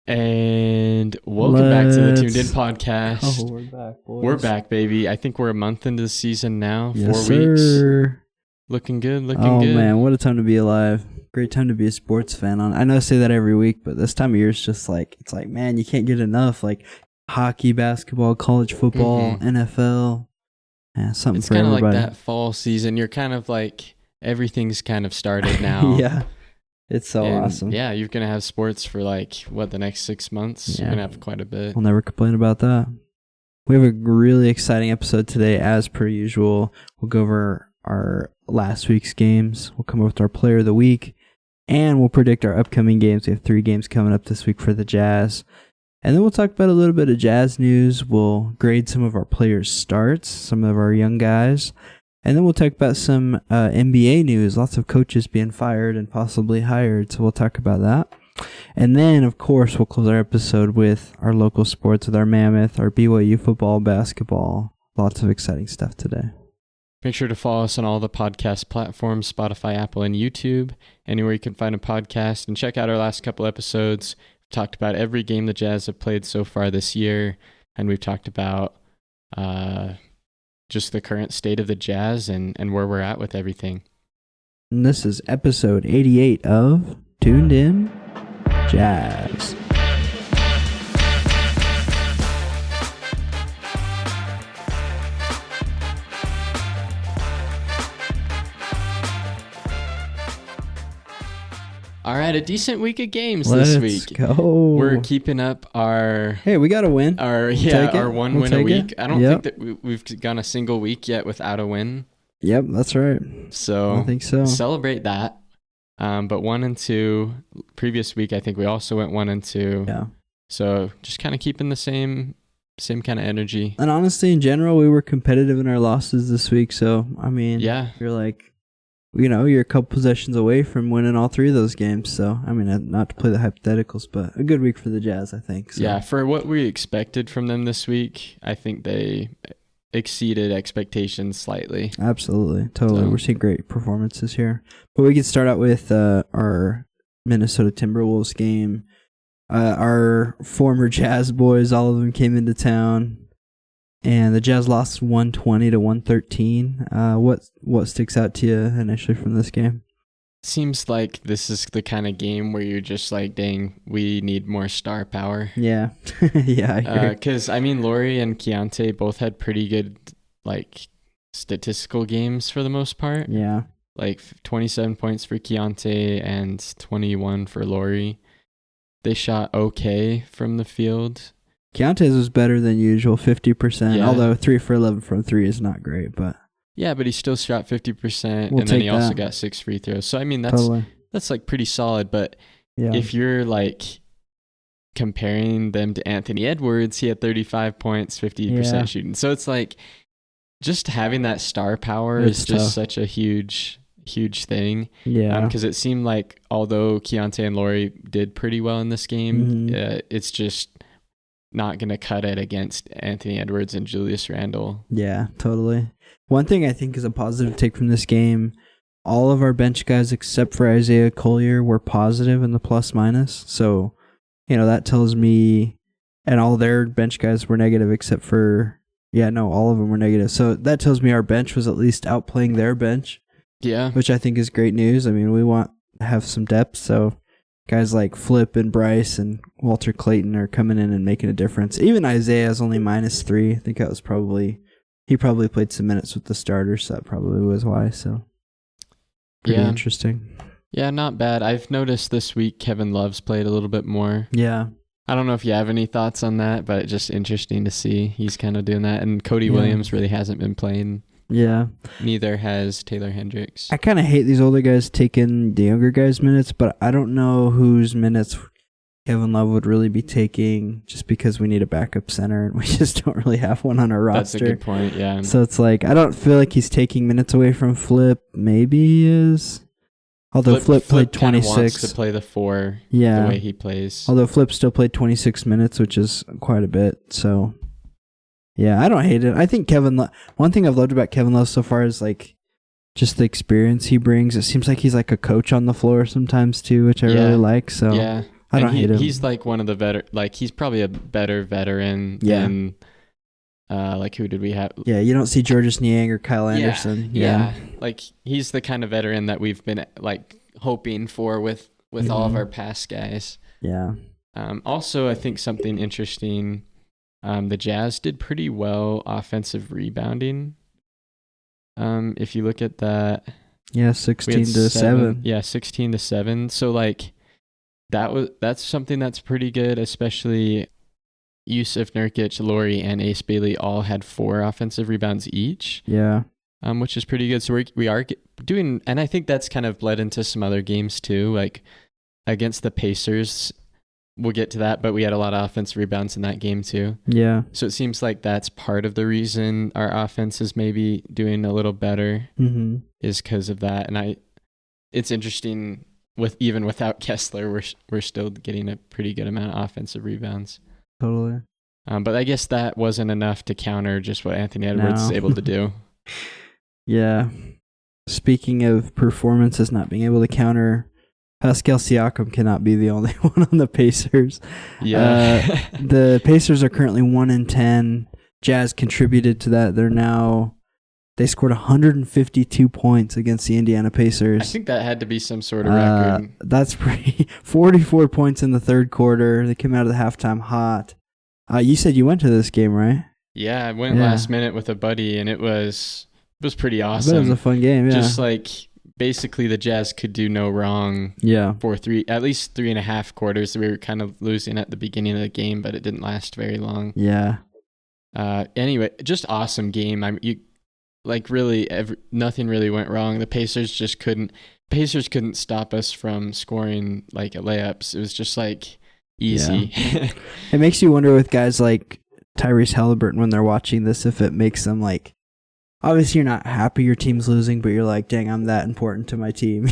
And welcome back to the Tuned In podcast. Oh, we're back, boys. We're back, baby. I think we're a month into the season now. Yes, 4 weeks. sir. Looking good, Oh, good. man, what a time to be alive. Great time to be a sports fan. I know I say that every week, but this time of year is just like, it's like, man, you can't get enough. Like hockey, basketball, college football, NFL. Yeah, something it's for kind of everybody. like that fall season. You're kind of like, everything's kind of started now. Yeah. It's so awesome. Yeah, you're going to have sports for the next 6 months. Yeah. You're going to have quite a bit. We'll never complain about that. We have a really exciting episode today, as per usual. We'll go over our last week's games. We'll come up with our player of the week, and we'll predict our upcoming games. We have 3 games coming up this week for the Jazz. And then we'll talk about a little bit of Jazz news. We'll grade some of our players' starts, some of our young guys. And then we'll talk about some NBA news. Lots of coaches being fired and possibly hired, so we'll talk about that. And then, of course, we'll close our episode with our local sports, with our Mammoth, our BYU football, basketball. Lots of exciting stuff today. Make sure to follow us on all the podcast platforms, Spotify, Apple, and YouTube, anywhere you can find a podcast. And check out our last couple episodes. We've talked about every game the Jazz have played so far this year, and we've talked about just the current state of the Jazz and where we're at with everything. And this is episode 88 of Tuned In Jazz. All right, a decent week of games this week. Let's go. We're keeping up our... Hey, we got a win. Our one win a week. I don't think that we've gone a single week yet without a win. Yep, that's right. So I think so. Celebrate that. But 1 and 2 previous week, I think we also went 1 and 2. Yeah. So just kind of keeping the same kind of energy. And honestly, in general, we were competitive in our losses this week. So I mean, yeah, you're like, you're a couple possessions away from winning all 3 of those games. So, I mean, not to play the hypotheticals, but a good week for the Jazz, I think. So. Yeah, for what we expected from them this week, I think they exceeded expectations slightly. Absolutely. Totally. We're seeing great performances here. But we can start out with our Minnesota Timberwolves game. Our former Jazz boys, all of them came into town. And the Jazz lost 120-113. What sticks out to you initially from this game? Seems like this is the kind of game where you're just like, dang, we need more star power. Yeah. Yeah, I agree. Because, Laurie and Keontae both had pretty good, statistical games for the most part. Yeah. 27 points for Keontae and 21 for Laurie. They shot okay from the field. Keontae's was better than usual, 50%, yeah. Although 3 for 11 from 3 is not great, but... Yeah, but he still shot 50%, we'll and then he also got 6 free throws. So, that's pretty solid, but if you're, comparing them to Anthony Edwards, he had 35 points, 50% shooting. So, it's just having that star power is just such a huge thing. Yeah. Because it seemed like, although Keontae and Laurie did pretty well in this game, it's just... not going to cut it against Anthony Edwards and Julius Randle. Yeah, totally. One thing I think is a positive take from this game, all of our bench guys except for Isaiah Collier were positive in the plus-minus. So, that tells me, and all their bench guys were negative except for, all of them were negative. So that tells me our bench was at least outplaying their bench. Yeah. Which I think is great news. I mean, we want to have some depth, so... guys like Flip and Bryce and Walter Clayton are coming in and making a difference. Even Isaiah is only -3. I think that was he probably played some minutes with the starters, so that probably was why. So, pretty interesting. Yeah, not bad. I've noticed this week Kevin Love's played a little bit more. Yeah. I don't know if you have any thoughts on that, but it's just interesting to see he's kind of doing that. And Cody Williams really hasn't been playing. Yeah. Neither has Taylor Hendricks. I kind of hate these older guys taking the younger guys' minutes, but I don't know whose minutes Kevin Love would really be taking just because we need a backup center and we just don't really have one on our roster. That's a good point, yeah. So it's I don't feel like he's taking minutes away from Flip. Maybe he is. Although Flip played 26. Wants to play the 4 the way he plays. Although Flip still played 26 minutes, which is quite a bit, so... Yeah, I don't hate it. I think one thing I've loved about Kevin Love so far is just the experience he brings. It seems like he's like a coach on the floor sometimes too, which I really like. So I don't hate him. He's like one of the he's probably a better veteran than who did we have? Yeah, you don't see Georges Niang or Kyle Anderson. Yeah. Like he's the kind of veteran that we've been like hoping for with all of our past guys. Yeah. Also, I think something interesting, the Jazz did pretty well offensive rebounding. If you look at that. Yeah, 16-7. Yeah, 16-7. So like that's something that's pretty good, especially Yusuf Nurkic, Laurie, and Ace Bailey all had 4 offensive rebounds each. Yeah. Which is pretty good. So we are doing, and I think that's kind of bled into some other games too. Like against the Pacers, we'll get to that, but we had a lot of offensive rebounds in that game too. Yeah. So it seems like that's part of the reason our offense is maybe doing a little better is because of that. And it's interesting even without Kessler, we're still getting a pretty good amount of offensive rebounds. Totally. But I guess that wasn't enough to counter just what Anthony Edwards is able to do. Yeah. Speaking of performances not being able to counter, Pascal Siakam cannot be the only one on the Pacers. Yeah. The Pacers are currently 1-10. Jazz contributed to that. They scored 152 points against the Indiana Pacers. I think that had to be some sort of record. That's pretty. 44 points in the third quarter. They came out of the halftime hot. You said you went to this game, right? Yeah, I went last minute with a buddy, and it was pretty awesome. I bet it was a fun game, yeah. Just like basically the Jazz could do no wrong for at least 3.5 quarters. We were kind of losing at the beginning of the game, but it didn't last very long. Yeah. Anyway, just awesome game. Nothing really went wrong. The Pacers couldn't stop us from scoring like layups. It was just like easy. Yeah. It makes you wonder with guys like Tyrese Halliburton when they're watching this, if it makes them like, obviously you're not happy your team's losing, but you're like, dang, I'm that important to my team.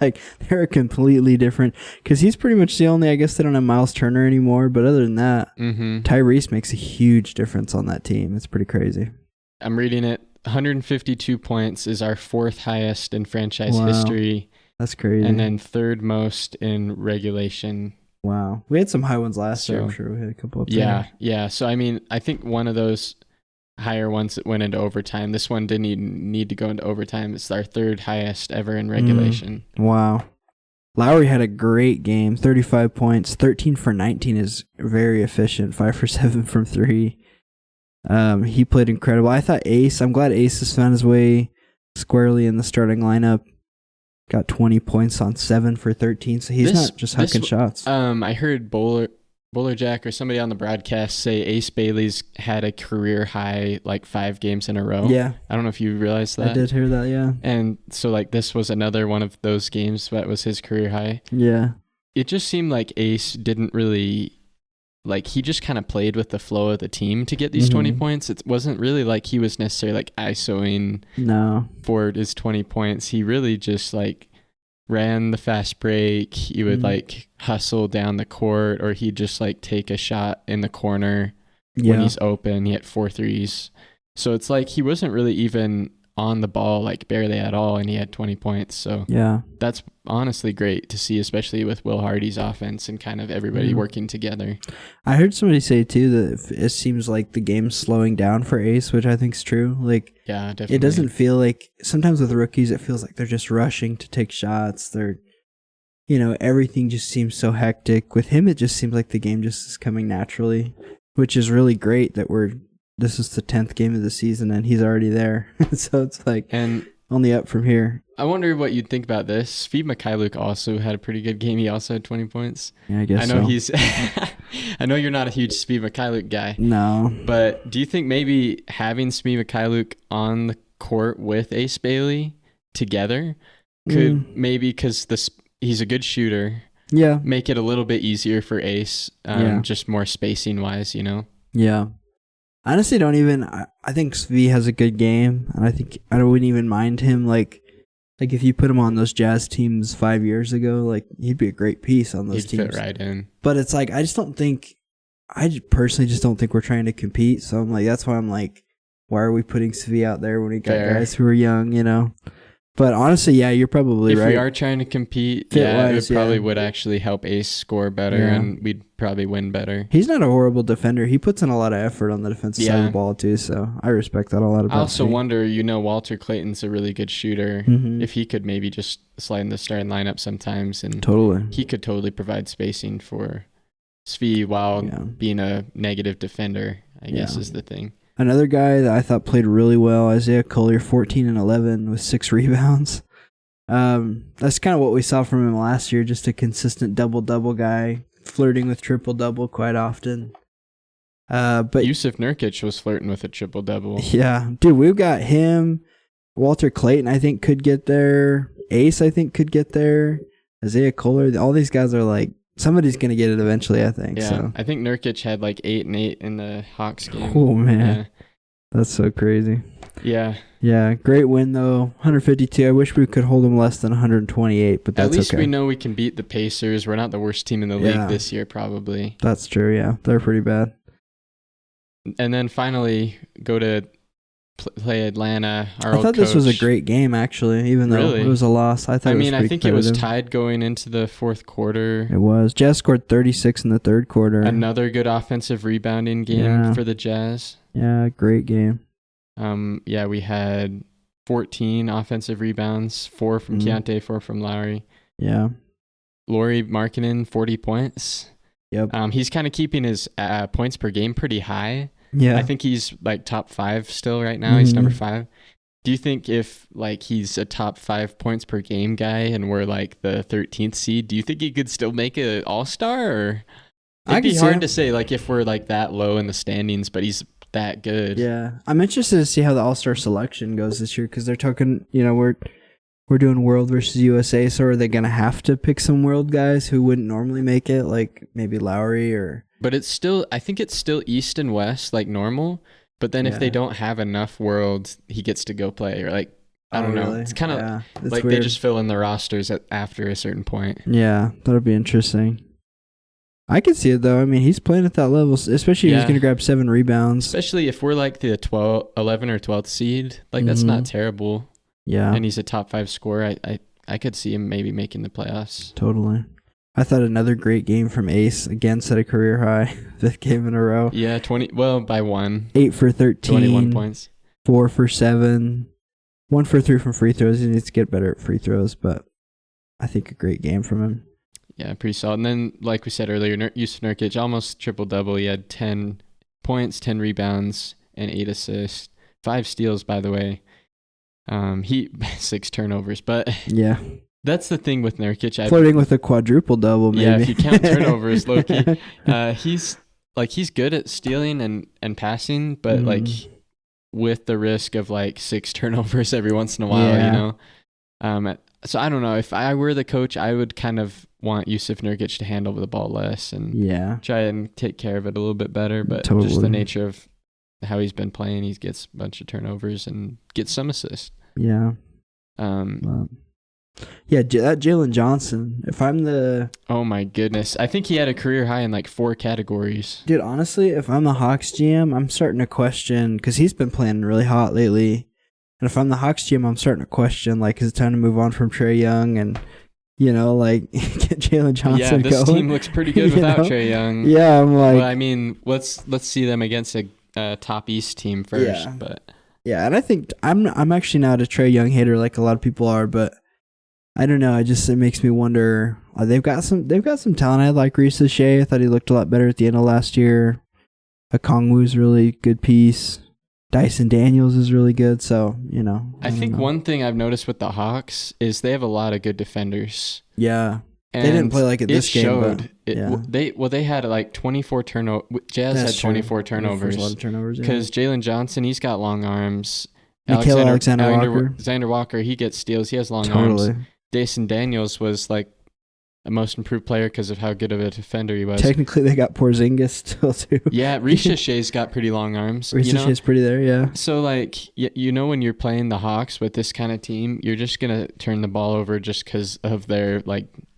Like they're completely different, because he's pretty much the only, I guess they don't have Miles Turner anymore, but other than that, Tyrese makes a huge difference on that team. It's pretty crazy. I'm reading it. 152 points is our 4th highest in franchise history. That's crazy. And then 3rd most in regulation. Wow. We had some high ones last year. I'm sure we had a couple up there. Yeah. So, I mean, I think one of those higher ones that went into overtime, this one didn't even need to go into overtime. It's our 3rd highest ever in regulation. Wow. Lowry had a great game. 35 points. 13 for 19 is very efficient. 5 for 7 from 3. He played incredible. I'm glad Ace has found his way squarely in the starting lineup. Got 20 points on 7 for 13, so he's not just hucking shots. I heard Bowler Jack or somebody on the broadcast say Ace Bailey's had a career high like 5 games in a row. Yeah. I don't know if you realized that. I did hear that, yeah. And so like this was another one of those games that was his career high. Yeah. It just seemed like Ace didn't really... Like, he just kind of played with the flow of the team to get these 20 points. It wasn't really like he was necessarily, like, ISOing for his 20 points. He really just, like, ran the fast break. He would, like, hustle down the court, or he'd just, like, take a shot in the corner when he's open. He had 4 threes. So it's like he wasn't really even on the ball, like, barely at all, and he had 20 points. So that's honestly great to see, especially with Will Hardy's offense and kind of everybody working together. I heard somebody say too that it seems like the game's slowing down for Ace, which I think is true. Like, yeah, definitely. It doesn't feel like, sometimes with rookies it feels like they're just rushing to take shots. They're, everything just seems so hectic. With him, it just seems like the game just is coming naturally, which is really great that this is the 10th game of the season and he's already there. So it's like, and only up from here. I wonder what you'd think about this. Svi Mikhailuk also had a pretty good game. He also had 20 points. Yeah, I guess so. I know you're not a huge Svi Mikhailuk guy. No. But do you think maybe having Svi Mikhailuk on the court with Ace Bailey together could maybe, because he's a good shooter, make it a little bit easier for Ace, just more spacing wise, Yeah. I honestly don't even... I think Svi has a good game, and I wouldn't even mind him, like if you put him on those Jazz teams 5 years ago, like, he'd be a great piece on those teams. He'd fit right in. But it's like, I personally just don't think we're trying to compete, so I'm like, that's why I'm like, why are we putting Svi out there when we got guys who are young, But honestly, yeah, you're probably if right. we are trying to compete, Fit-wise, it probably would actually help Ace score better, and we'd probably win better. He's not a horrible defender. He puts in a lot of effort on the defensive side of the ball too, so I respect that a lot about I also him. wonder, Walter Clayton's a really good shooter. Mm-hmm. If he could maybe just slide in the starting lineup sometimes, and he could totally provide spacing for Svi while being a negative defender, I guess is the thing. Another guy that I thought played really well, Isaiah Collier, 14 and 11 with 6 rebounds. That's kind of what we saw from him last year, just a consistent double-double guy, flirting with triple-double quite often. But Yusuf Nurkic was flirting with a triple-double. Yeah. Dude, we've got him. Walter Clayton, I think, could get there. Ace, I think, could get there. Isaiah Collier. All these guys are like, somebody's going to get it eventually, I think. Yeah, so. I think Nurkic had like 8 and 8 in the Hawks game. Oh, man. That's so crazy. Yeah. Yeah, great win, though. 152. I wish we could hold them less than 128, but that's okay. At least we know we can beat the Pacers. We're not the worst team in the league this year, probably. That's true, yeah. They're pretty bad. And then finally go to play Atlanta. I thought this was a great game, actually, even though it was a loss. I think it was tied going into the fourth quarter. It was. Jazz scored 36 in the third quarter. Another good offensive rebounding game for the Jazz. Yeah, great game. We had 14 offensive rebounds, 4 from Keontae, 4 from Lowry. Yeah. Lauri Markkanen, 40 points. Yep. He's kind of keeping his points per game pretty high. Yeah. I think he's like top 5 still right now. He's number 5. Do you think if like he's a top 5 points per game guy and we're like the 13th seed, do you think he could still make an all-star? Or it'd be hard to say like if we're like that low in the standings, but he's that good. Yeah. I'm interested to see how the all-star selection goes this year because they're talking, we're doing World versus USA, so are they going to have to pick some World guys who wouldn't normally make it, like maybe Lowry or... But I think it's still East and West like normal, but then if they don't have enough Worlds, he gets to go play, or like, I don't know. Really? It's kind of like weird. They just fill in the rosters after a certain point. Yeah, that'll be interesting. I can see it, though. I mean, he's playing at that level, especially if he's going to grab 7 rebounds. Especially if we're like the 11 or 12th seed. Like, that's not terrible. Yeah. And he's a top 5 scorer. I could see him maybe making the playoffs. Totally. I thought another great game from Ace. Again, set a career high. 5th game in a row. Yeah, by 1. 8 for 13. 21 points. 4 for 7. 1 for 3 from free throws. He needs to get better at free throws, but I think a great game from him. Yeah, pretty solid. And then, like we said earlier, Yusuf Nurkic, almost triple-double. He had 10 points, 10 rebounds, and 8 assists. 5 steals, by the way. 6 turnovers. But yeah, that's the thing with Nurkic. Flirting with a quadruple-double, maybe. Yeah, if you count turnovers, low-key. He's good at stealing and passing, but, with the risk of, 6 turnovers every once in a while, So I don't know. If I were the coach, I would kind of want Yusuf Nurkic to handle the ball less and try and take care of it a little bit better. But just the nature of how he's been playing, he gets a bunch of turnovers and gets some assists. Yeah. That Jalen Johnson. If I'm the... Oh my goodness. I think he had a career high in 4 categories. Dude, honestly, if I'm the Hawks GM, I'm starting to question, because he's been playing really hot lately. And if I'm the Hawks GM, I'm starting to question, is it time to move on from Trae Young and, get Jalen Johnson going? Yeah, this team looks pretty good without Trae Young. Yeah, I'm like... Well, I mean, let's see them against a top East team first. Yeah. But yeah, and I think I'm actually not a Trae Young hater like a lot of people are, but I don't know. It makes me wonder. They've got some talent. I like Reese Shea. I thought he looked a lot better at the end of last year. Okongwu's really good piece. Dyson Daniels is really good, so, I think one thing I've noticed with the Hawks is they have a lot of good defenders. Yeah. And they didn't play like it this game. Showed. They had 24 turnovers. Jazz had 24 turnovers. A lot of turnovers, because Jalen Johnson, he's got long arms. Alexander Walker, he gets steals. He has long arms. Dyson Daniels was a most improved player because of how good of a defender he was. Technically, they got Porzingis still, too. Yeah, Reese Shea's got pretty long arms. Reese Shea's pretty there, yeah. So, when you're playing the Hawks with this kind of team, you're just going to turn the ball over just because of their,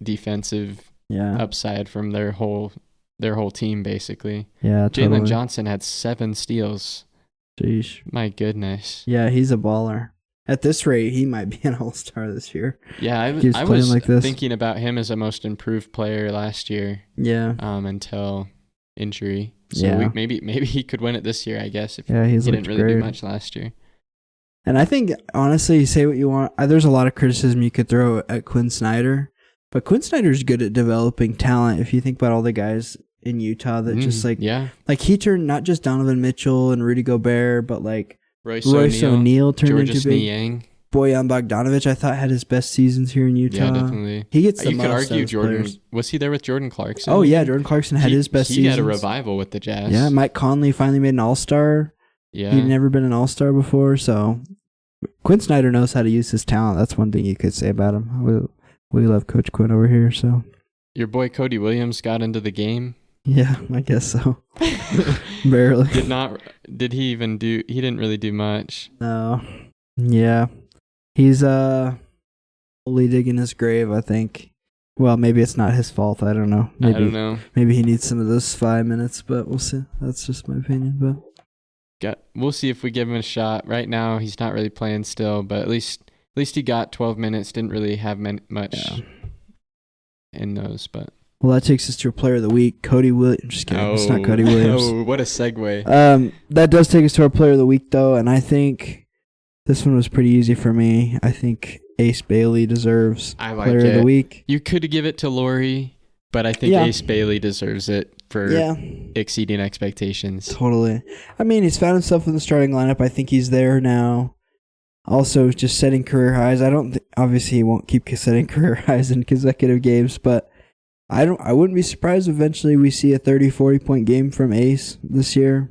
defensive upside from their whole team, basically. Yeah, totally. Jalen Johnson had 7 steals. Jeez. My goodness. Yeah, he's a baller. At this rate, he might be an all-star this year. Yeah, I Keeps playing was like this. thinking about him as a most improved player last year. Yeah. Until injury. So Yeah. maybe he could win it this year, I guess. If Yeah, he didn't really do much last year. And I think, honestly, say what you want. There's a lot of criticism you could throw at Quinn Snyder. But Quinn Snyder's good at developing talent. If you think about all the guys in Utah that just like he turned not just Donovan Mitchell and Rudy Gobert, but like Royce O'Neal turned Georges into big. Niang. Bojan Bogdanovic, I thought, had his best seasons here in Utah. Yeah, definitely. He gets the you most. could argue Jordan players. Was he there with Jordan Clarkson? Oh yeah, Jordan Clarkson had his best seasons. He had a revival with the Jazz. Yeah, Mike Conley finally made an All-Star. Yeah, he'd never been an All-Star before, so Quinn Snyder knows how to use his talent. That's one thing you could say about him. We love Coach Quinn over here. So your boy Cody Williams got into the game. Yeah, I guess so. Barely. Did he even do? He didn't really do much. No. Yeah, he's fully digging his grave, I think. Well, maybe it's not his fault. I don't know. I don't know. Maybe he needs some of those 5 minutes, but we'll see. That's just my opinion. But we'll see if we give him a shot. Right now, he's not really playing still, but at least he got 12 minutes. Didn't really have much in those, but. Well, that takes us to a player of the week, Cody Williams. Just kidding. It's not Cody Williams. Oh, what a segue. That does take us to our player of the week, though, and I think this one was pretty easy for me. I think Ace Bailey deserves player of the week. You could give it to Laurie, but I think Ace Bailey deserves it for exceeding expectations. Totally. I mean, he's found himself in the starting lineup. I think he's there now. Also, just setting career highs. Obviously, he won't keep setting career highs in consecutive games, but I wouldn't be surprised if eventually we see a 30-40 point game from Ace this year.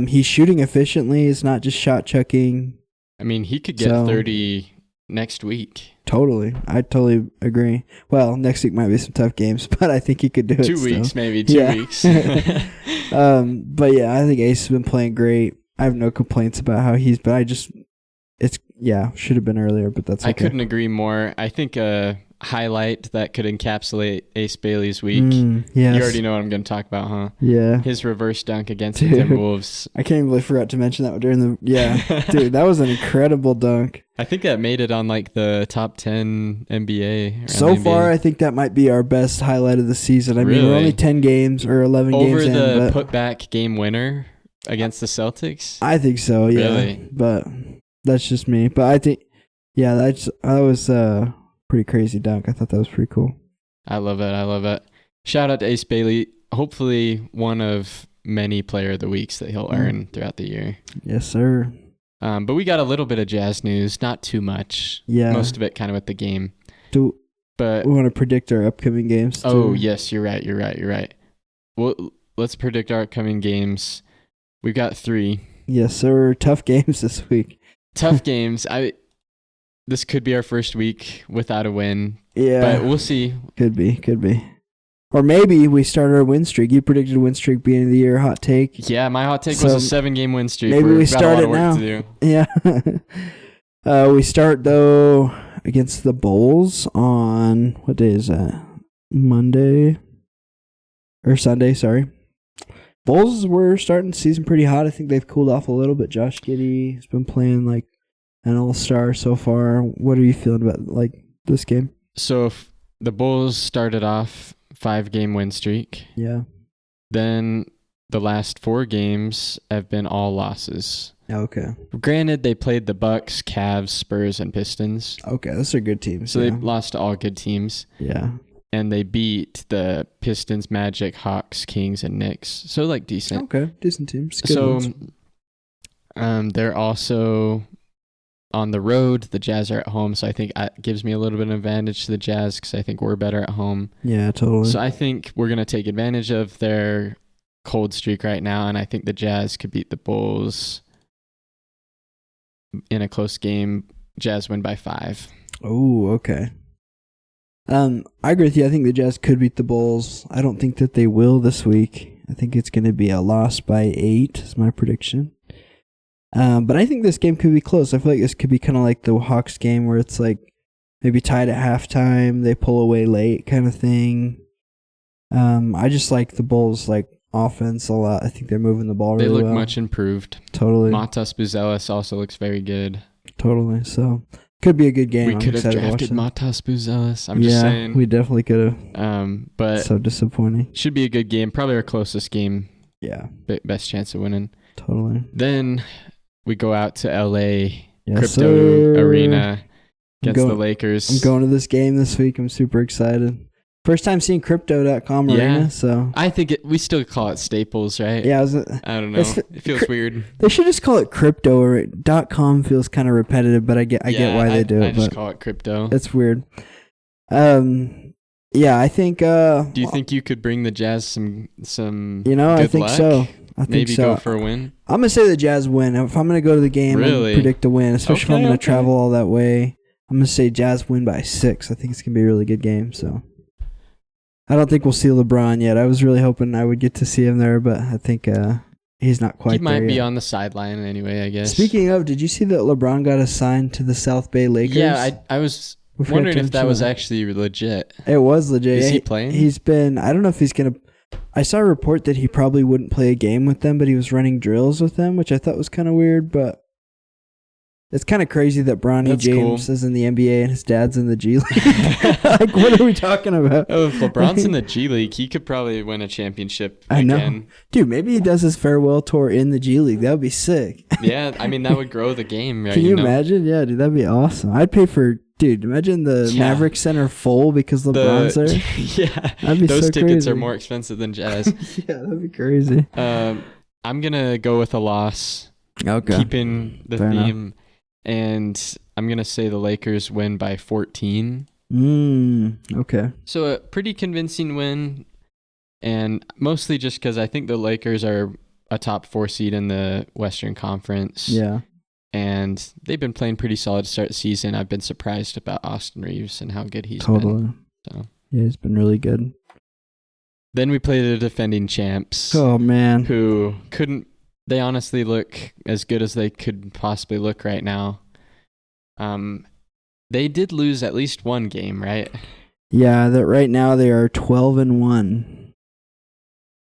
He's shooting efficiently. It's not just shot chucking. I mean, he could get 30 next week. Totally. I totally agree. Well, next week might be some tough games, but I think he could do it 2 weeks, maybe. 2 weeks. But yeah, I think Ace has been playing great. I have no complaints about how he's been. Should have been earlier, but that's okay. I couldn't agree more. I think highlight that could encapsulate Ace Bailey's week. Yes. You already know what I'm going to talk about, huh? Yeah. His reverse dunk against the Timberwolves. I can't believe I forgot to mention that during the... Yeah. Dude, that was an incredible dunk. I think that made it on like the top 10 NBA. So far, I think that might be our best highlight of the season. I mean, we're only 10 games or 11 games in. Over the putback game winner against the Celtics? I think so, yeah. Really? But that's just me. But I think... Yeah, that was... pretty crazy dunk. I thought that was pretty cool. I love it. Shout out to Ace Bailey. Hopefully one of many player of the weeks that he'll earn throughout the year. Yes, sir. But we got a little bit of Jazz news, not too much. Yeah. Most of it kind of with the game. But we want to predict our upcoming games too. Oh, yes, you're right. Well, let's predict our upcoming games. We've got 3. Yes, sir. Tough games this week. Tough games. This could be our first week without a win. Yeah. But we'll see. Could be. Or maybe we start our win streak. You predicted a win streak beginning of the year. Hot take. Yeah, my hot take was a 7-game win streak. Maybe we start it now. Yeah. We start, though, against the Bulls on... What day is that? Monday? Or Sunday, sorry. Bulls were starting the season pretty hot. I think they've cooled off a little bit. Josh Giddey has been playing like an all-star so far. What are you feeling about this game? So if the Bulls started off 5-game win streak. Yeah. Then the last 4 games have been all losses. Okay. Granted, they played the Bucks, Cavs, Spurs, and Pistons. Okay, those are good teams. So they lost to all good teams. Yeah. And they beat the Pistons, Magic, Hawks, Kings, and Knicks. So decent. Okay, decent teams. Good ones. They're also on the road. The Jazz are at home, so I think it gives me a little bit of an advantage to the Jazz because I think we're better at home. Yeah, totally. So I think we're going to take advantage of their cold streak right now, and I think the Jazz could beat the Bulls in a close game. Jazz win by 5. Oh, okay. I agree with you. I think the Jazz could beat the Bulls. I don't think that they will this week. I think it's going to be a loss by 8 is my prediction. But I think this game could be close. I feel like this could be kind of like the Hawks game where it's maybe tied at halftime, they pull away late kind of thing. I just like the Bulls offense a lot. I think they're moving the ball really well. They look much improved. Totally. Matas Buzelis also looks very good. Totally. So could be a good game. We could have drafted Matas Buzelis. I'm just saying. We definitely could have. But so disappointing. Should be a good game. Probably our closest game. Yeah. Best chance of winning. Totally. Then we go out to LA Crypto Arena against the Lakers. I'm going to this game this week. I'm super excited. First time seeing Crypto.com Arena, so I think we still call it Staples, right? Yeah, I don't know. It feels weird. They should just call it Crypto.com. Feels kind of repetitive, but I get why they do it. I just call it Crypto. It's weird. Yeah, I think. Do you think you could bring the Jazz some? I think luck? so. Maybe go for a win. I'm gonna say the Jazz win. If I'm gonna go to the game, really? I predict a win. Especially if I'm gonna travel all that way. I'm gonna say Jazz win by 6. I think it's gonna be a really good game. So. I don't think we'll see LeBron yet. I was really hoping I would get to see him there, but I think he's not quite there. He might be yet. on the sideline anyway, I guess. Speaking of, did you see that LeBron got assigned to the South Bay Lakers? Yeah, I was wondering if that was actually legit. It was legit. Is he playing? He's been, I don't know if he's going to, I saw a report that he probably wouldn't play a game with them, but he was running drills with them, which I thought was kind of weird, but it's kind of crazy that Bronny James is in the NBA and his dad's in the G League. Like, what are we talking about? Oh, if LeBron's in the G League, he could probably win a championship again. I know. Dude, maybe he does his farewell tour in the G League. That would be sick. Yeah, I mean, that would grow the game, right? Can you imagine? Yeah, dude, that'd be awesome. I'd pay for... Dude, imagine the Maverick Center full because LeBron's there. Yeah, that'd be those so tickets crazy. are more expensive than Jazz. Yeah, that'd be crazy. I'm going to go with a loss. Okay. Keeping the Fair theme. enough. And I'm going to say the Lakers win by 14. Okay. So a pretty convincing win, and mostly just because I think the Lakers are a top 4 seed in the Western Conference. Yeah. And they've been playing pretty solid to start the season. I've been surprised about Austin Reeves and how good he's been. So. Yeah, he's been really good. Then we play the defending champs. Oh, man. Who couldn't... They honestly look as good as they could possibly look right now. They did lose at least one game, right? Yeah, that right now they are 12-1.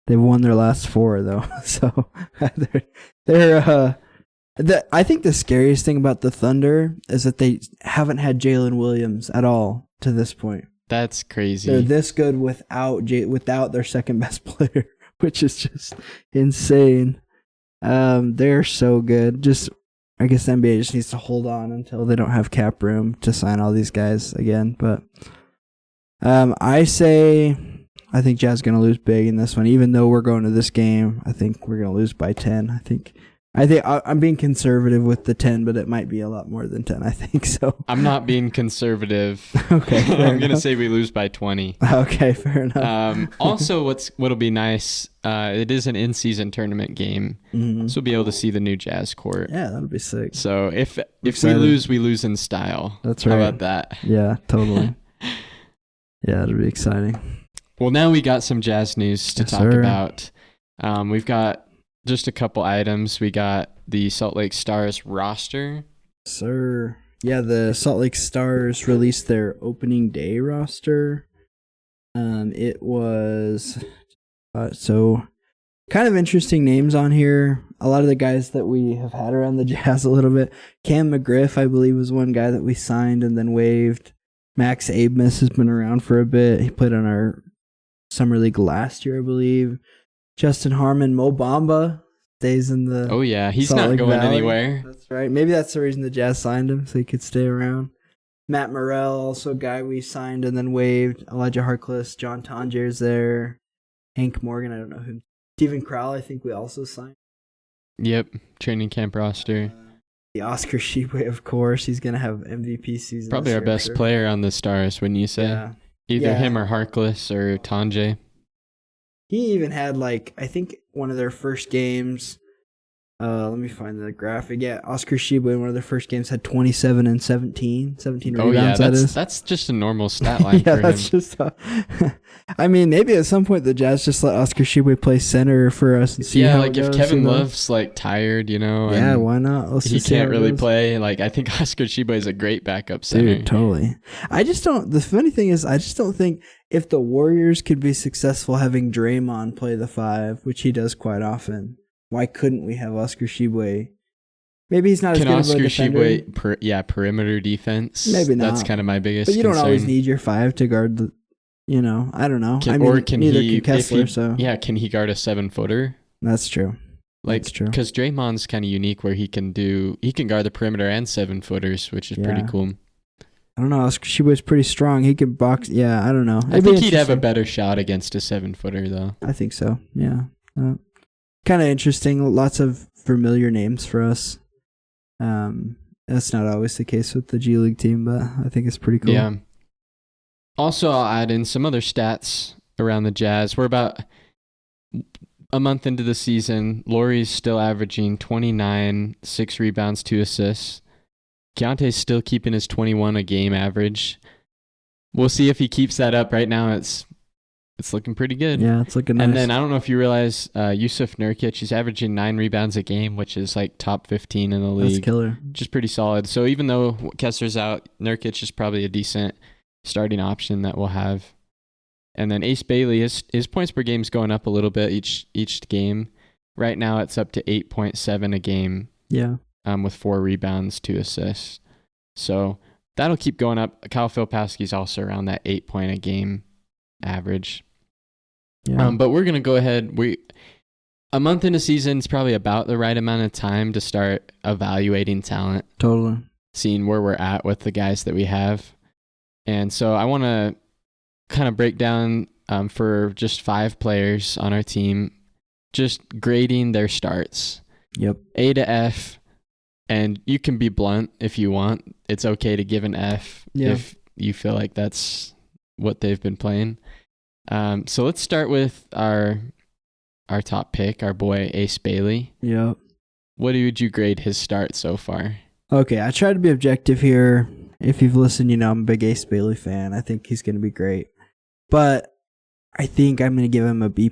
They've won their last 4 though, so they're. I think the scariest thing about the Thunder is that they haven't had Jalen Williams at all to this point. That's crazy. They're this good without their second best player, which is just insane. They're so good. I guess the NBA just needs to hold on until they don't have cap room to sign all these guys again. But I think Jazz going to lose big in this one. Even though we're going to this game, I think we're going to lose by 10. I think I'm being conservative with the 10, but it might be a lot more than 10, I think. So I'm not being conservative. Okay. I'm going to say we lose by 20. Okay, fair enough. Also, what'll be nice, it is an in-season tournament game, so we'll be able to see the new Jazz court. Yeah, that'll be sick. So if we lose in style. That's right. How about that? Yeah, totally. Yeah, it'll be exciting. Well, now we got some Jazz news to talk about. We've got just a couple items. We got the Salt Lake Stars roster. Sir. Yeah, the Salt Lake Stars released their opening day roster. It was so kind of interesting names on here. A lot of the guys that we have had around the Jazz a little bit. Cam McGriff, I believe, was one guy that we signed and then waived. Max Abmas has been around for a bit. He played on our Summer League last year, I believe. Justin Harmon, Mo Bamba stays in the Oh, yeah. He's Salt not Lake going Valley. anywhere. That's right. Maybe that's the reason the Jazz signed him, so he could stay around. Matt Morrell, also a guy we signed and then waived. Elijah Harkless, John Tongier's there. Hank Morgan, I don't know who. Steven Crowell, I think we also signed. Yep. Training camp roster. The Oscar Tshiebwe, of course. He's going to have MVP season. Probably our best player on the Stars, wouldn't you say? Yeah. Either him or Harkless or Tonje. He even had, I think one of their first games. Let me find the graphic. Yeah, Oscar Tshiebwe in one of their first games had 27 and 17 rebounds. That's just a normal stat line for him. That's just. I mean, maybe at some point the Jazz just let Oscar Tshiebwe play center for us and see how it goes. If Kevin Love's tired, Yeah, why not? He can't really play. I think Oscar Tshiebwe is a great backup center. Dude, totally. I just don't. The funny thing is, I just don't think if the Warriors could be successful having Draymond play the 5, which he does quite often. Why couldn't we have Oscar Tshiebwe Maybe he's not as Can good of a Oscar defender. Tshiebwe, perimeter defense? Maybe not. That's kind of my biggest But you don't concern. always need your 5 to guard the, I don't know. Can neither he, can Kessler, so. Yeah, can he guard a 7-footer? That's true. Like, That's true. because Draymond's kind of unique where he can guard the perimeter and 7-footers, which is pretty cool. I don't know. Oscar Tshiebwe's pretty strong. He could box. Yeah, I don't know. I think he'd have a better shot against a 7-footer, though. I think so. Yeah. Kind of interesting. Lots of familiar names for us. That's not always the case with the G League team, but I think it's pretty cool. Yeah. Also, I'll add in some other stats around the Jazz. We're about a month into the season. Laurie's still averaging 29, 6 rebounds, 2 assists. Keontae's still keeping his 21 a game average. We'll see if he keeps that up. Right now, it's looking pretty good. Yeah, it's looking nice. And then I don't know if you realize Yusuf Nurkic, he's averaging 9 rebounds a game, which is like top 15 in the league. That's killer. Which is pretty solid. So even though Kessler's out, Nurkic is probably a decent starting option that we'll have. And then Ace Bailey, his points per game is going up a little bit each game. Right now it's up to 8.7 a game. Yeah. With 4 rebounds, 2 assists. So that'll keep going up. Kyle Filipowski's also around that 8 point a game average. Yeah. But we're gonna go ahead. A month into season is probably about the right amount of time to start evaluating talent. Totally. Seeing where we're at with the guys that we have. And so I want to kind of break down for just 5 players on our team, just grading their starts. Yep. A to F. And you can be blunt if you want. It's okay to give an F if you feel like that's what they've been playing. So let's start with our top pick, our boy Ace Bailey. Yep. What would you grade his start so far? Okay, I try to be objective here. If you've listened, I'm a big Ace Bailey fan. I think he's going to be great. But I think I'm going to give him a B+.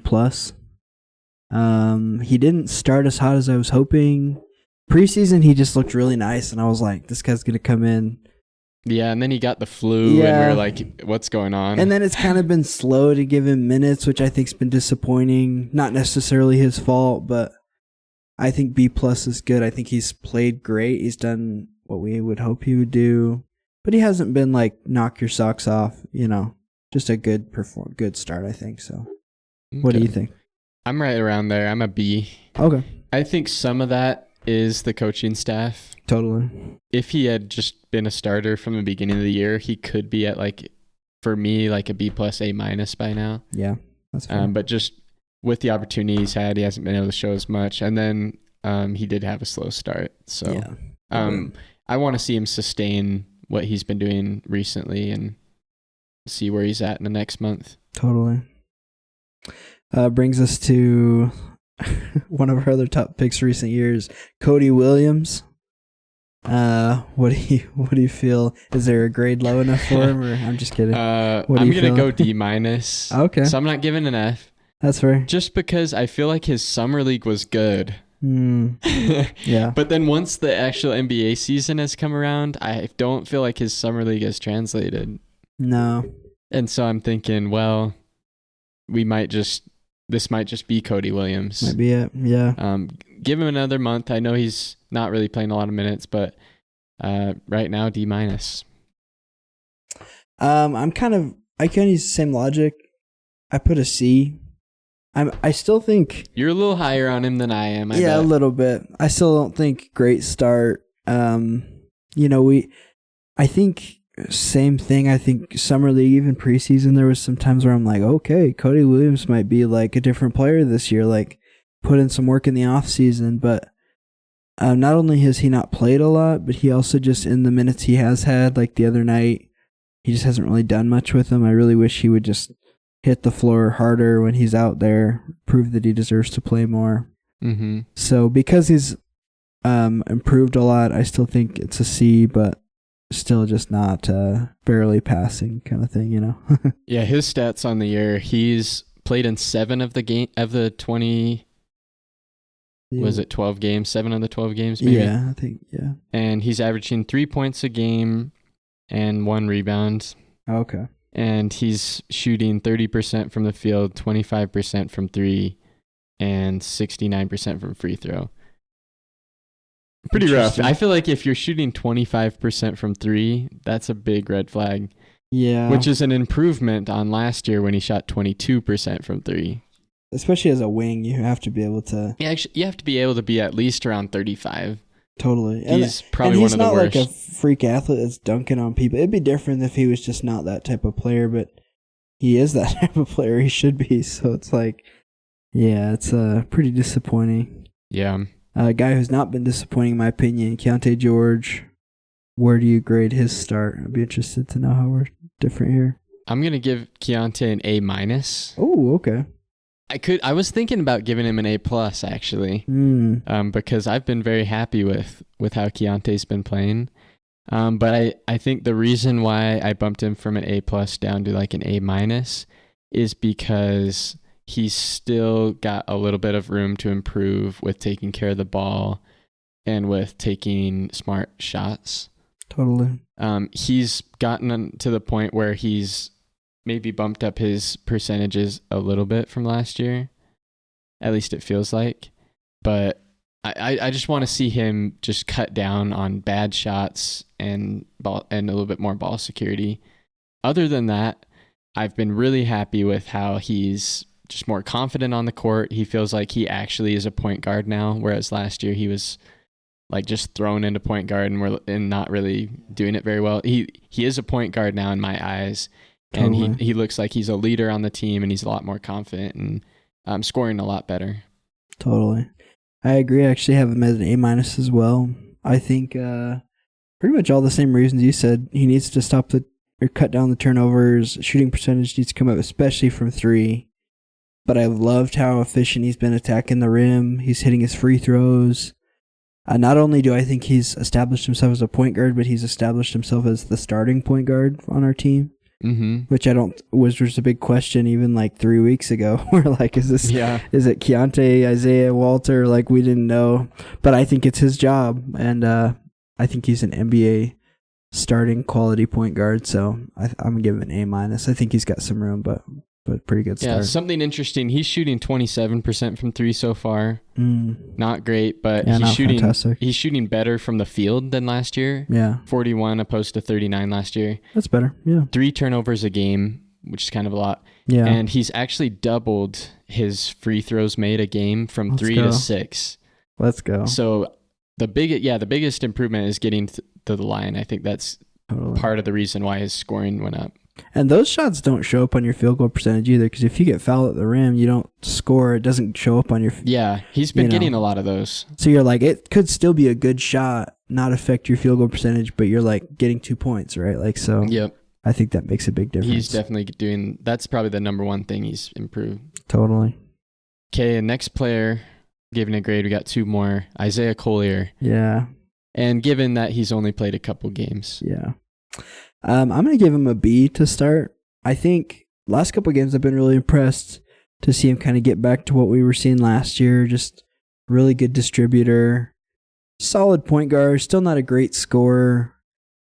He didn't start as hot as I was hoping. Preseason, he just looked really nice, and I was like, this guy's going to come in. Yeah, and then he got the flu, and we were like, what's going on? And then it's kind of been slow to give him minutes, which I think's been disappointing. Not necessarily his fault, but I think B+ is good. I think he's played great. He's done what we would hope he would do. But he hasn't been like, knock your socks off, Just a good start, I think. So, What do you think? I'm right around there. I'm a B. Okay. I think some of that is the coaching staff. Totally. If he had just been a starter from the beginning of the year, he could be at for me, a B+, A- by now. Yeah, that's fine. But just with the opportunity he's had, he hasn't been able to show as much. And then he did have a slow start. So I want to see him sustain what he's been doing recently and see where he's at in the next month. Totally. Brings us to one of our other top picks recent years, Cody Williams. What do you feel? Is there a grade low enough for him, or I'm just kidding? I'm gonna go D-. Okay. So I'm not giving an F. That's fair. Just because I feel like his summer league was good. Yeah. But then once the actual NBA season has come around, I don't feel like his summer league has translated. No. And so I'm thinking, well, this might just be Cody Williams. Might be it. Yeah. Give him another month. I know he's not really playing a lot of minutes, but right now D-. I kind of use the same logic. I put a C. I still think you're a little higher on him than I am. I bet. A little bit. I still don't think great start. I think same thing. I think summer league, even preseason, there was some times where I'm like, okay, Cody Williams might be like a different player this year. Like put in some work in the off season, but not only has he not played a lot, but he also just in the minutes he has had, like the other night, he just hasn't really done much with them. I really wish he would just hit the floor harder when he's out there, prove that he deserves to play more. Mm-hmm. So because he's improved a lot, I still think it's a C, but still just not barely passing kind of thing, Yeah, his stats on the year, he's played in 7 of the 20. Yeah. Was it 12 games? 7 of the 12 games, maybe? Yeah, I think, yeah. And he's averaging 3 points a game and 1 rebound. Okay. And he's shooting 30% from the field, 25% from 3, and 69% from free throw. Pretty rough. I feel like if you're shooting 25% from 3, that's a big red flag. Yeah. Which is an improvement on last year when he shot 22% from 3. Especially as a wing, you have to be able to... Yeah, actually, you have to be able to be at least around 35. Totally. He's probably one of the worst. He's not like a freak athlete that's dunking on people. It'd be different if he was just not that type of player, but he is that type of player. He should be. So it's like, yeah, it's pretty disappointing. Yeah. A guy who's not been disappointing, in my opinion, Keontae George. Where do you grade his start? I'd be interested to know how we're different here. I'm going to give Keontae an A-. Oh, okay. I was thinking about giving him an A+, actually, because I've been very happy with how Keontae's been playing. But I think the reason why I bumped him from an A+ down to like an A- is because he's still got a little bit of room to improve with taking care of the ball and with taking smart shots. Totally. He's gotten to the point where he's maybe bumped up his percentages a little bit from last year. At least it feels like. But I just want to see him just cut down on bad shots and a little bit more ball security. Other than that, I've been really happy with how he's just more confident on the court. He feels like he actually is a point guard now, whereas last year he was like just thrown into point guard and not really doing it very well. He is a point guard now in my eyes. Totally. And he looks like he's a leader on the team, and he's a lot more confident and scoring a lot better. Totally. I agree. I actually have him as an A- as well. I think pretty much all the same reasons you said. He needs to cut down the turnovers. Shooting percentage needs to come up, especially from 3. But I loved how efficient he's been attacking the rim. He's hitting his free throws. Not only do I think he's established himself as a point guard, but he's established himself as the starting point guard on our team. Mm-hmm. Which was just a big question even like 3 weeks ago. We're like, is it Keontae, Isaiah, Walter? Like, we didn't know. But I think it's his job. And I think he's an NBA starting quality point guard. So I'm going to give him an A-. I think he's got some room, but pretty good start. Yeah, something interesting. He's shooting 27% from 3 so far. Not great, but he's shooting better from the field than last year. Yeah. 41 opposed to 39 last year. That's better. Yeah. 3 turnovers a game, which is kind of a lot. Yeah. And he's actually doubled his free throws made a game from 3 to 6. Let's go. So the biggest improvement is getting to the line. I think that's part of the reason why his scoring went up. And those shots don't show up on your field goal percentage either, because if you get fouled at the rim, you don't score. It doesn't show up on your... Yeah, he's been getting a lot of those. So you're like, it could still be a good shot, not affect your field goal percentage, but you're like getting 2 points, right? Like, so yep. I think that makes a big difference. He's definitely doing... That's probably the number one thing he's improved. Totally. Okay, next player, giving a grade, we got 2 more. Isaiah Collier. Yeah. And given that he's only played a couple games. Yeah. I'm going to give him a B to start. I think last couple of games I've been really impressed to see him kind of get back to what we were seeing last year. Just really good distributor, solid point guard, still not a great scorer.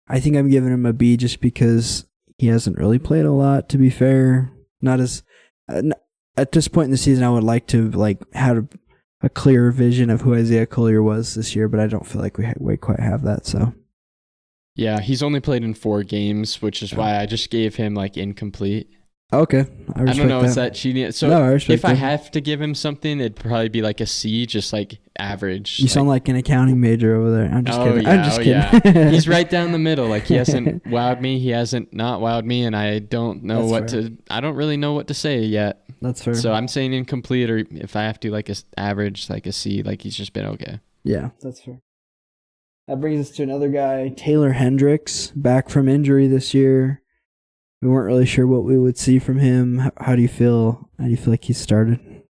I think I'm giving him a B just because he hasn't really played a lot, to be fair. Not as at this point in the season, I would like to have a clearer vision of who Isaiah Collier was this year, but I don't feel like we quite have that, so... Yeah, he's only played in 4 games, which is why I just gave him incomplete. Okay. I don't know, is that cheating? So no, if I have to give him something, it'd probably be like a C, just average. You sound like an accounting major over there. I'm just kidding. Yeah, I'm just kidding. Yeah. He's right down the middle. He hasn't wowed me. He hasn't not wowed me, and I don't know I don't really know what to say yet. That's fair. So I'm saying incomplete, or if I have to, a average, a C, he's just been okay. Yeah, that's fair. That brings us to another guy, Taylor Hendricks, back from injury this year. We weren't really sure what we would see from him. How do you feel? How do you feel like he started?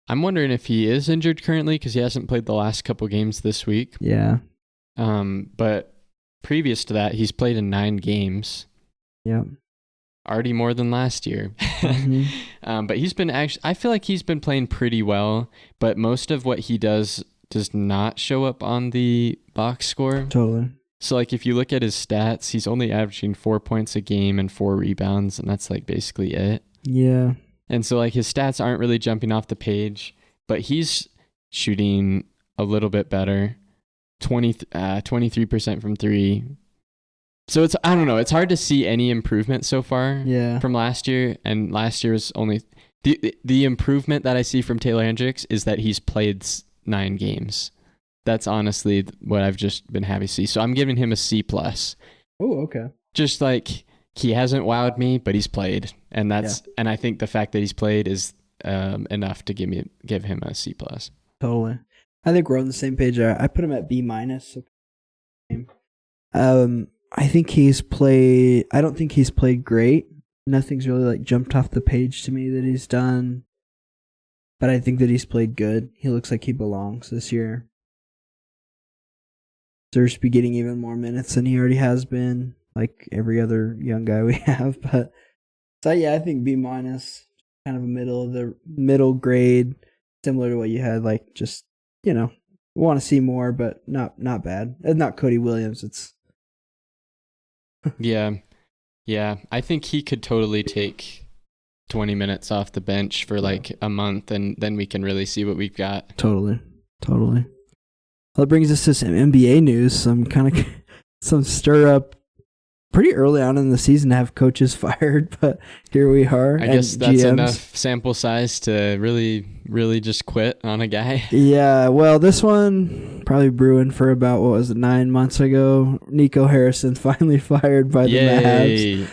I'm wondering if he is injured currently because he hasn't played the last couple games this week. Yeah. But previous to that, he's played in 9 games. Yeah. Already more than last year. Mm-hmm. But he's been I feel like he's been playing pretty well, but most of what he does not show up on the box score. Totally. So if you look at his stats, he's only averaging 4 points a game and 4 rebounds, and that's basically it. Yeah. And so his stats aren't really jumping off the page, but he's shooting a little bit better. 23% from three. So I don't know. It's hard to see any improvement so far from last year. And last year was only the improvement that I see from Taylor Hendricks is that he's played 9 games. That's honestly what I've just been happy to see. So I'm giving him a C+. Oh, okay. Just like he hasn't wowed me, but he's played. And and I think the fact that he's played is enough to give him a C+. Totally. I think we're on the same page. I put him at B-. I think he's played. I don't think he's played great. Nothing's really like jumped off the page to me that he's done. But I think that he's played good. He looks like he belongs this year. Deserves to be getting even more minutes than he already has been, like every other young guy we have. But so yeah, I think B-, kind of a middle grade, similar to what you had. Like just want to see more, but not bad. It's not Cody Williams. It's Yeah. I think he could totally take 20 minutes off the bench for like a month, and then we can really see what we've got. Totally. Well, that brings us to some NBA news. Some stir up pretty early on in the season to have coaches fired, but here we are. I guess that's GMs. Enough sample size to really, really just quit on a guy. Yeah, well, this one probably brewing for about, 9 months ago. Nico Harrison finally fired by the Mavs.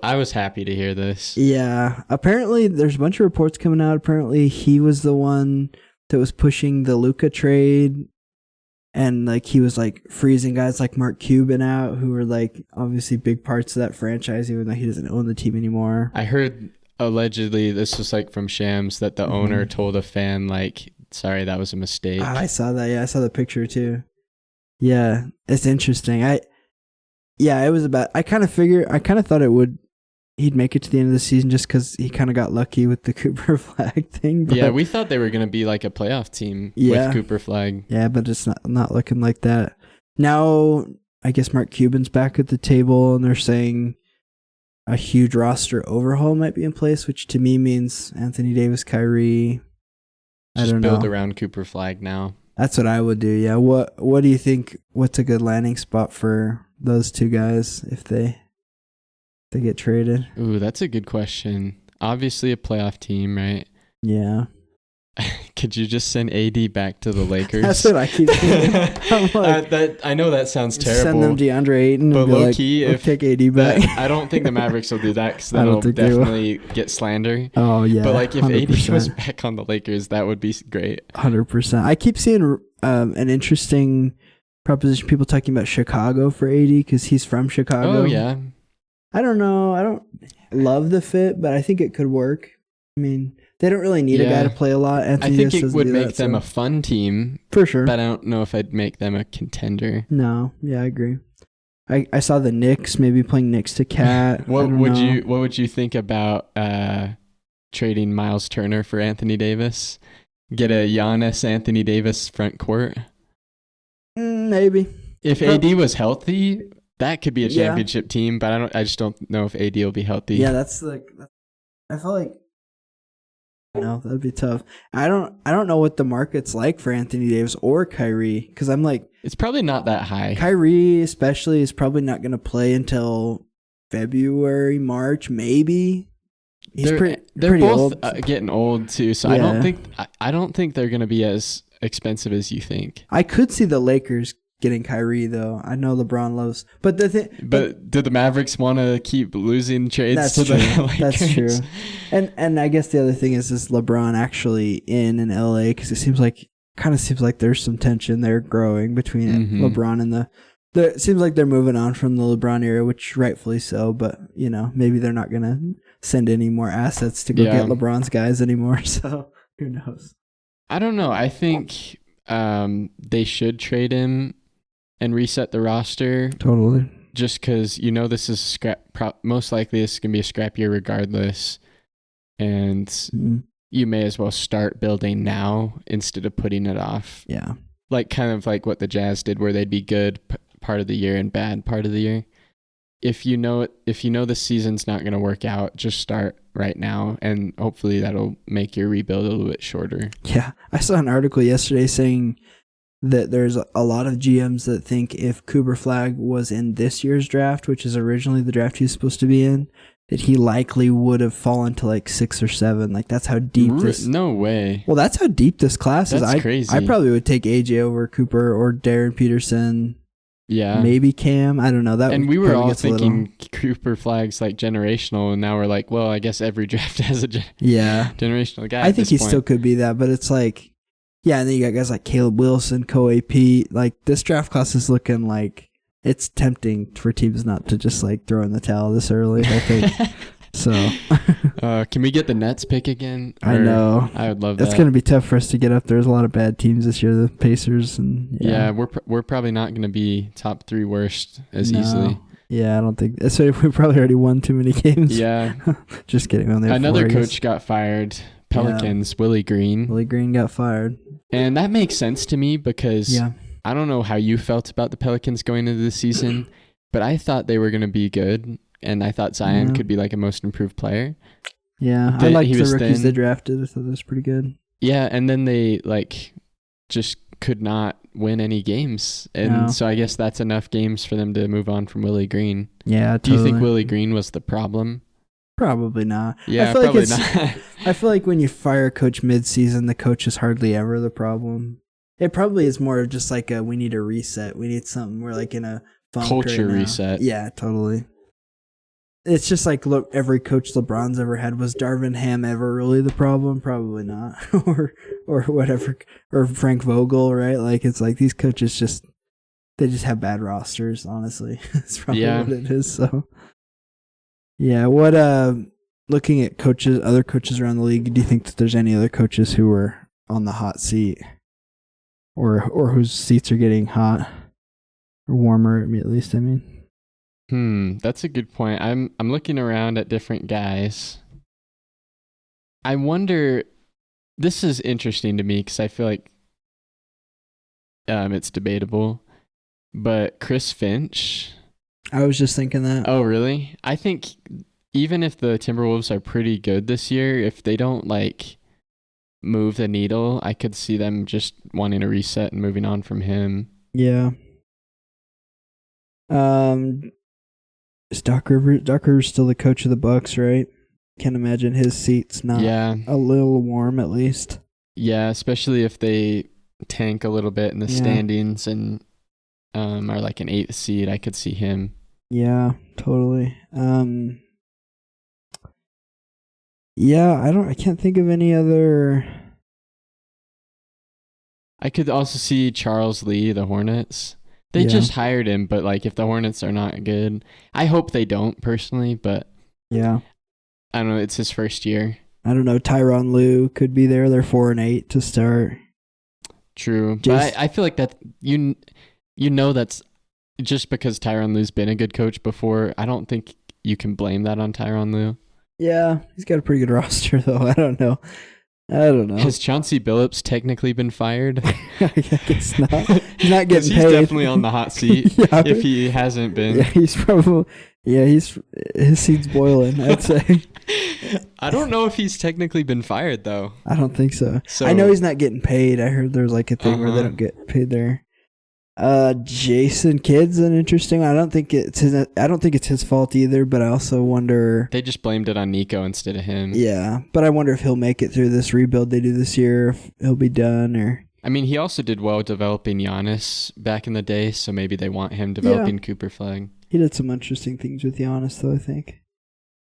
I was happy to hear this. Yeah, apparently there's a bunch of reports coming out. Apparently he was the one that was pushing the Luka trade. And like he was like freezing guys like Mark Cuban out, who were like obviously big parts of that franchise, even though he doesn't own the team anymore. I heard allegedly, this was like from Shams, that the owner told a fan like, "Sorry, that was a mistake." I saw that. Yeah, I saw the picture too. Yeah, it's interesting. It was about. I kind of thought he'd make it to the end of the season just because he kind of got lucky with the Cooper Flag thing. But yeah, we thought they were going to be like a playoff team with Cooper Flag. Yeah, but it's not looking like that. Now, I guess Mark Cuban's back at the table, and they're saying a huge roster overhaul might be in place, which to me means Anthony Davis, Kyrie. I don't know. Just build around Cooper Flag now. That's what I would do, yeah. What do you think? What's a good landing spot for those two guys if they get traded? Ooh, that's a good question. Obviously a playoff team, right? Yeah. Could you just send AD back to the Lakers? That's what I keep saying. I know that sounds terrible. Send them DeAndre Ayton, but and low key, if take AD back. I don't think the Mavericks will do that because that'll definitely get slander. Oh yeah. But like if 100%. AD goes back on the Lakers, that would be great. 100%. I keep seeing an interesting proposition. People talking about Chicago for AD because he's from Chicago. Oh yeah. I don't know. I don't love the fit, but I think it could work. I mean, they don't really need a guy to play a lot. Anthony I think it would make them a fun team. For sure. But I don't know if I'd make them a contender. No. Yeah, I agree. I saw the Knicks maybe playing next to Cat. What would you think about trading Miles Turner for Anthony Davis? Get a Giannis Anthony Davis front court? Maybe. If AD was healthy, that could be a championship team, but I just don't know if AD will be healthy. Yeah, I feel like that'd be tough. I don't know what the market's like for Anthony Davis or Kyrie, because I'm like, it's probably not that high. Kyrie especially is probably not going to play until February, March, maybe. They're pretty both old. Getting old too, so I don't think they're going to be as expensive as you think. I could see the Lakers getting Kyrie though. I know LeBron loves, but do the Mavericks want to keep losing trades to the Lakers? That's true. And I guess the other thing is LeBron actually in LA, because it seems like there's some tension there growing between LeBron and it seems like they're moving on from the LeBron era, which rightfully so, but maybe they're not gonna send any more assets to go get LeBron's guys anymore, so who knows. I don't know. I think they should trade him and reset the roster. Totally. Just because this is most likely this is going to be a scrap year regardless. And you may as well start building now instead of putting it off. Yeah. Like kind of like what the Jazz did, where they'd be good part of the year and bad part of the year. If you know the season's not going to work out, just start right now, and hopefully that'll make your rebuild a little bit shorter. Yeah. I saw an article yesterday saying that there's a lot of GMs that think if Cooper Flagg was in this year's draft, which is originally the draft he's supposed to be in, that he likely would have fallen to like 6 or 7. Like that's how deep this. No way. Well, that's how deep this class is. That's crazy. I probably would take AJ over Cooper or Darren Peterson. Yeah. Maybe Cam. I don't know. And we were all thinking Cooper Flagg's like generational, and now we're like, well, I guess every draft has a generational guy. I think he still could be that, but it's like, yeah, and then you got guys like Caleb Wilson, Co-AP. Like this draft class is looking like it's tempting for teams not to just like throw in the towel this early, I think. So can we get the Nets pick again? I know. I would love that. It's going to be tough for us to get up. There's a lot of bad teams this year, the Pacers. And yeah we're probably not going to be top 3 worst as easily. Yeah, I don't think so. We probably already won too many games. Yeah. Just kidding. Another coach got fired. Pelicans, yeah. Willie Green. Willie Green got fired. And that makes sense to me because I don't know how you felt about the Pelicans going into the season, but I thought they were going to be good, and I thought Zion could be like a most improved player. Yeah, I liked the rookies they drafted. I thought that was pretty good. Yeah, and then they like just could not win any games, and so I guess that's enough games for them to move on from Willie Green. Yeah, totally. Do you think Willie Green was the problem? Probably not. Yeah, probably not. I feel like when you fire a coach mid-season, the coach is hardly ever the problem. It probably is more of just like we need a reset. We need something. We're like in a funk culture right now. Reset. Yeah, totally. It's just like, look, every coach LeBron's ever had. Was Darvin Ham ever really the problem? Probably not. or whatever. Or Frank Vogel, right? Like it's like these coaches they just have bad rosters, honestly. That's probably what it is. So yeah, what looking at coaches, other coaches around the league, do you think that there's any other coaches who are on the hot seat? Or whose seats are getting hot? Or warmer at least, I mean. That's a good point. I'm looking around at different guys. I wonder, this is interesting to me because I feel like it's debatable, but Chris Finch. I was just thinking that. Oh, really? I think even if the Timberwolves are pretty good this year, if they don't like move the needle, I could see them just wanting to reset and moving on from him. Yeah. Is Doc Rivers still the coach of the Bucks, right? Can't imagine his seat's not a little warm at least. Yeah, especially if they tank a little bit in the standings and are like an 8th seed. I could see him. Yeah, totally. I can't think of any other. I could also see Charles Lee, the Hornets. They just hired him, but like if the Hornets are not good, I hope they don't personally, but I don't know, it's his first year. I don't know, Tyronn Lue could be there. They're 4-8 to start. True. But I feel like that you know that's just because Tyronn Lue's been a good coach before. I don't think you can blame that on Tyronn Lue. Yeah, he's got a pretty good roster though. I don't know. Has Chauncey Billups technically been fired? I guess not. He's not getting paid. He's definitely on the hot seat if he hasn't been. Yeah, he's probably. Yeah, his seat's boiling, I'd say. I don't know if he's technically been fired though. I don't think so. I know he's not getting paid. I heard there's like a thing where they don't get paid there. Jason Kidd's an interesting one. I don't think it's his fault either, but I also wonder. They just blamed it on Nico instead of him. Yeah, but I wonder if he'll make it through this rebuild they do this year, if he'll be done or. I mean, he also did well developing Giannis back in the day, so maybe they want him developing Cooper Flagg. He did some interesting things with Giannis, though, I think.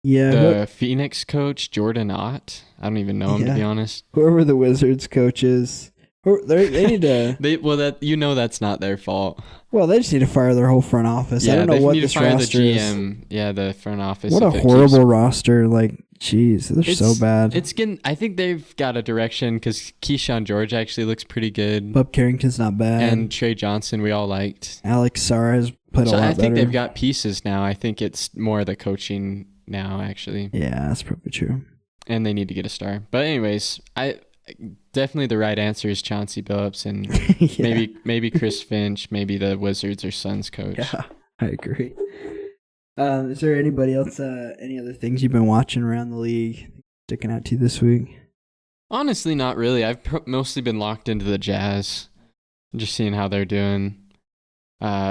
Yeah. The Phoenix coach, Jordan Ott. I don't even know him, to be honest. Whoever the Wizards coach is. They need to. That's not their fault. Well, they just need to fire their whole front office. I don't know what this roster is. The GM, yeah, the front office. What a horrible roster! Like, jeez, they're so bad. I think they've got a direction because Keyshawn George actually looks pretty good. Bub Carrington's not bad, and Trey Johnson we all liked. Alex Sarr has played a lot better. I think they've got pieces now. I think it's more the coaching now, actually. Yeah, that's probably true. And they need to get a star. But anyways, definitely the right answer is Chauncey Billups and maybe Chris Finch, maybe the Wizards or Suns coach. Yeah, I agree. Is there anybody else, any other things you've been watching around the league sticking out to you this week? Honestly, not really. I've mostly been locked into the Jazz. Just seeing how they're doing.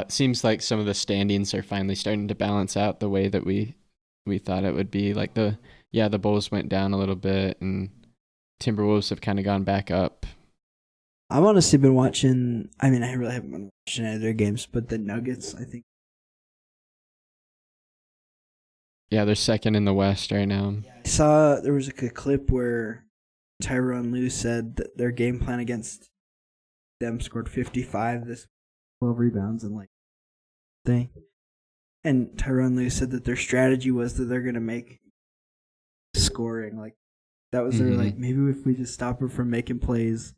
Seems like some of the standings are finally starting to balance out the way that we thought it would be. Like the Bulls went down a little bit, and Timberwolves have kind of gone back up. I've honestly been watching. I mean, I really haven't been watching any of their games, but the Nuggets, I think. Yeah, they're second in the West right now. I saw there was a clip where Tyronn Lue said that their game plan against them scored 55, this 12 rebounds and like thing. And Tyronn Lue said that their strategy was that they're gonna make scoring like that was their like maybe if we just stop him from making plays,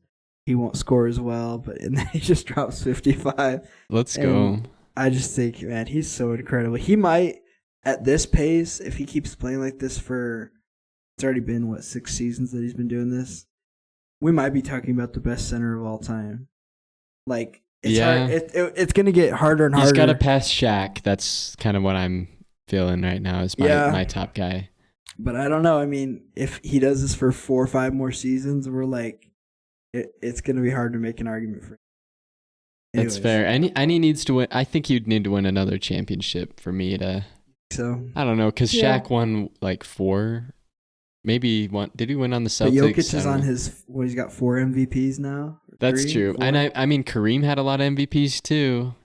he won't score as well. But and then he just drops 55. Let's go. I just think, man, he's so incredible. He might at this pace, if he keeps playing like this for, it's already been 6 seasons that he's been doing this. We might be talking about the best center of all time. Like, it's hard. It's going to get harder and harder. He's got to pass Shaq. That's kind of what I'm feeling right now is my top guy. But I don't know. I mean, if he does this for 4 or 5 more seasons, we're like, it's going to be hard to make an argument for him. Anyways. That's fair. And he needs to win. I think he'd need to win another championship for me to. So I don't know, because Shaq won like 4. Maybe one. Did he win on the Celtics? But Jokic is on his. He's got 4 MVPs now. That's 3, true. 4? And I mean, Kareem had a lot of MVPs too.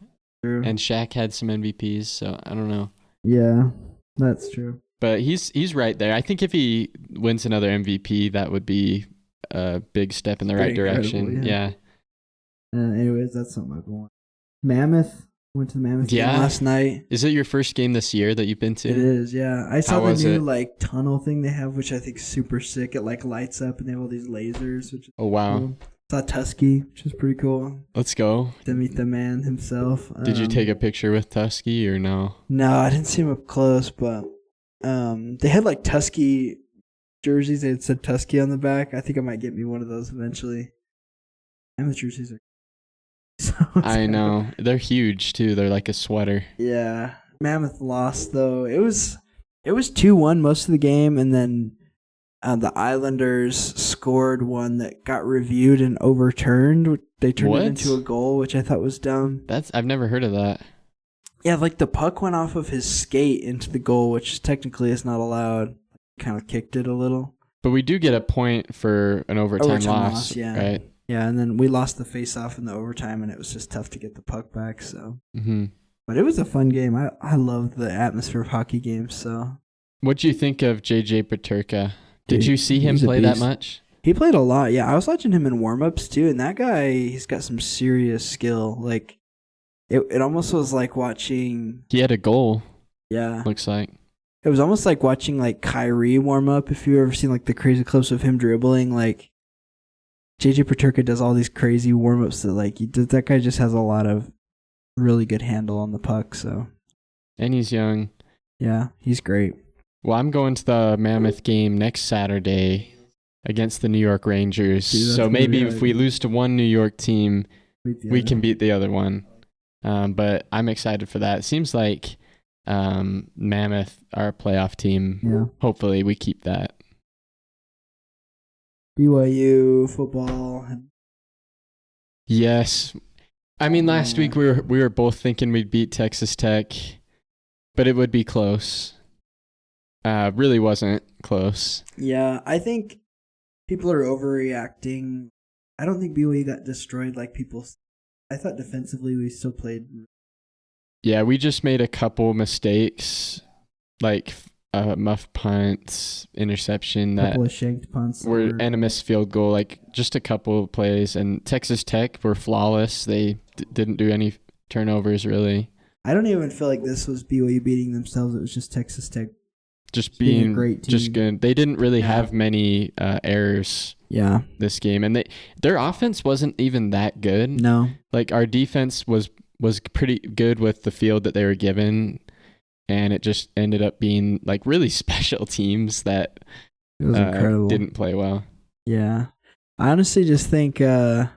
True. And Shaq had some MVPs, so I don't know. Yeah, that's true. But he's right there. I think if he wins another MVP, that would be a big step in the right direction. Yeah. Anyways, that's something I've been Mammoth. Went to the Mammoth game last night. Is it your first game this year that you've been to? It is, yeah. I saw the new tunnel thing they have, which I think is super sick. It lights up and they have all these lasers. Which is wow. Cool. Saw Tusky, which is pretty cool. Let's go. To meet the man himself. Did you take a picture with Tusky or no? No, I didn't see him up close, but they had Tusky jerseys. They had said Tusky on the back. I think I might get me one of those eventually. Mammoth jerseys are I know. They're huge too. They're like a sweater. Yeah. Mammoth lost though. It was 2-1 most of the game, and then the Islanders scored one that got reviewed and overturned. They turned it into a goal, which I thought was dumb. I've never heard of that. Yeah, the puck went off of his skate into the goal, which technically is not allowed. Kind of kicked it a little. But we do get a point for an overtime loss, yeah. Right? Yeah, and then we lost the face-off in the overtime, and it was just tough to get the puck back. So, But it was a fun game. I love the atmosphere of hockey games. So, what do you think of JJ Peterka? Did you see him play that much? He played a lot. Yeah, I was watching him in warm-ups too, and that guy, he's got some serious skill. It almost was like watching. He had a goal. Yeah, looks like. It was almost like watching Kyrie warm up. If you've ever seen the crazy clips of him dribbling, JJ Peterka does all these crazy warm ups that that guy just has a lot of really good handle on the puck. So, and he's young. Yeah, he's great. Well, I'm going to the Mammoth game next Saturday against the New York Rangers. So maybe if we lose to one New York team, we can beat the other one. But I'm excited for that. It seems like Mammoth, our playoff team, hopefully we keep that. BYU football. Yes. I mean, last week we were both thinking we'd beat Texas Tech, but it would be close. Really wasn't close. Yeah, I think people are overreacting. I don't think BYU got destroyed like people. I thought defensively we still played. Yeah, we just made a couple mistakes, muff punts, interception, a couple of shanked punts, and a missed field goal. Just a couple of plays. And Texas Tech were flawless. They didn't do any turnovers really. I don't even feel like this was BYU beating themselves. It was just Texas Tech. Just being a great team. Just good. They didn't really have many errors. Yeah. This game, and their offense wasn't even that good. No. Our defense was pretty good with the field that they were given, and it just ended up being really special teams that it was incredible. Didn't play well. Yeah. I honestly just think I'm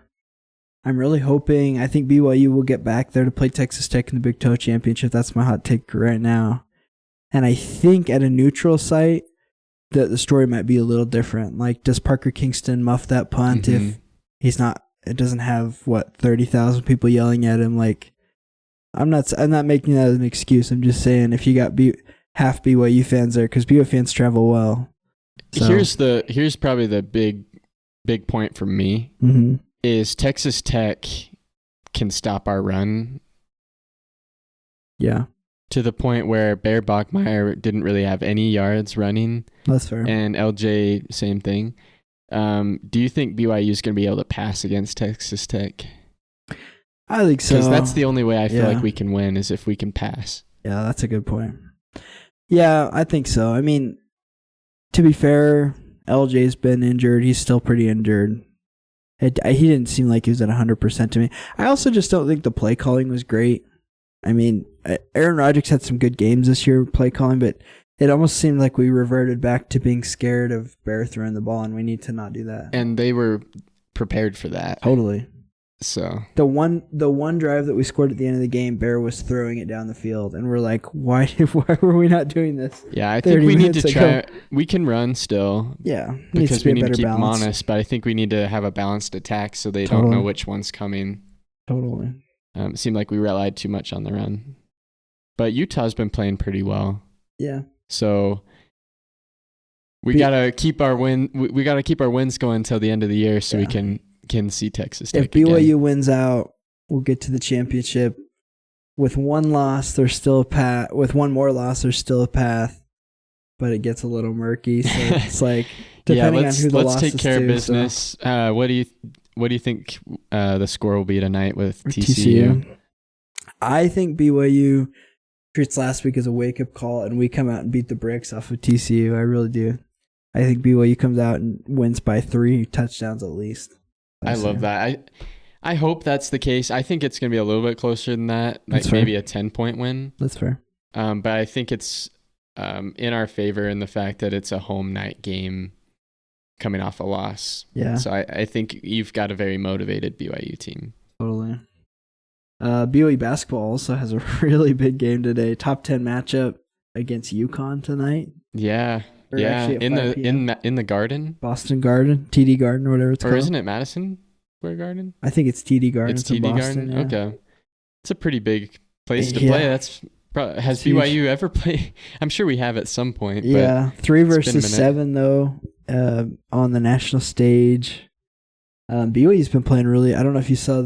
really hoping. I think BYU will get back there to play Texas Tech in the Big 12 Championship. That's my hot take right now. And I think at a neutral site, the story might be a little different. Does Parker Kingston muff that punt if he's not it doesn't have 30,000 people yelling at him. Like, I'm not making that as an excuse. I'm just saying if you got half BYU fans there, because BYU fans travel well. So. Here's probably the big point for me is Texas Tech can stop our run. Yeah. To the point where Bear Bachmeier didn't really have any yards running. That's fair. And LJ, same thing. Do you think BYU is going to be able to pass against Texas Tech? I think so. Because that's the only way I feel like we can win is if we can pass. Yeah, that's a good point. Yeah, I think so. I mean, to be fair, LJ's been injured. He's still pretty injured. He didn't seem like he was at 100% to me. I also just don't think the play calling was great. I mean, Aaron Rodgers had some good games this year play calling, but it almost seemed like we reverted back to being scared of Bear throwing the ball, and we need to not do that. And they were prepared for that. Totally. So the one drive that we scored at the end of the game, Bear was throwing it down the field, and we're like, why were we not doing this? Yeah, I think we need to try. We can run still. Yeah, because we need to keep them honest. But I think we need to have a balanced attack so they don't know which one's coming. Totally. It seemed like we relied too much on the run, but Utah's been playing pretty well. Yeah. So we gotta keep our win. We gotta keep our wins going until the end of the year, so we can see Texas Tech. If BYU again. wins out, we'll get to the championship. With one loss, there's still a path. With one more loss, there's still a path, but it gets a little murky. So it's like depending on who the loss is to. Let's take care of business. So. What do you think the score will be tonight with TCU? I think BYU treats last week as a wake-up call, and we come out and beat the bricks off of TCU. I really do. I think BYU comes out and wins by 3 touchdowns at least. I love that. I hope that's the case. I think it's going to be a little bit closer than that, like maybe a 10-point win. That's fair. But I think it's in our favor in the fact that it's a home night game coming off a loss. Yeah. So I think you've got a very motivated BYU team. Totally. BYU basketball also has a really big game today. Top 10 matchup against UConn tonight. Yeah. In the Garden. Boston Garden, TD Garden, or whatever it's called. Or isn't it Madison Square Garden? I think it's TD Garden. It's TD Boston, Garden? Yeah. Okay. It's a pretty big place to Yeah. play. Has BYU ever played? I'm sure we have at some point. Yeah. 3 versus 7, though, on the national stage. BYU's been playing really. I don't know if you saw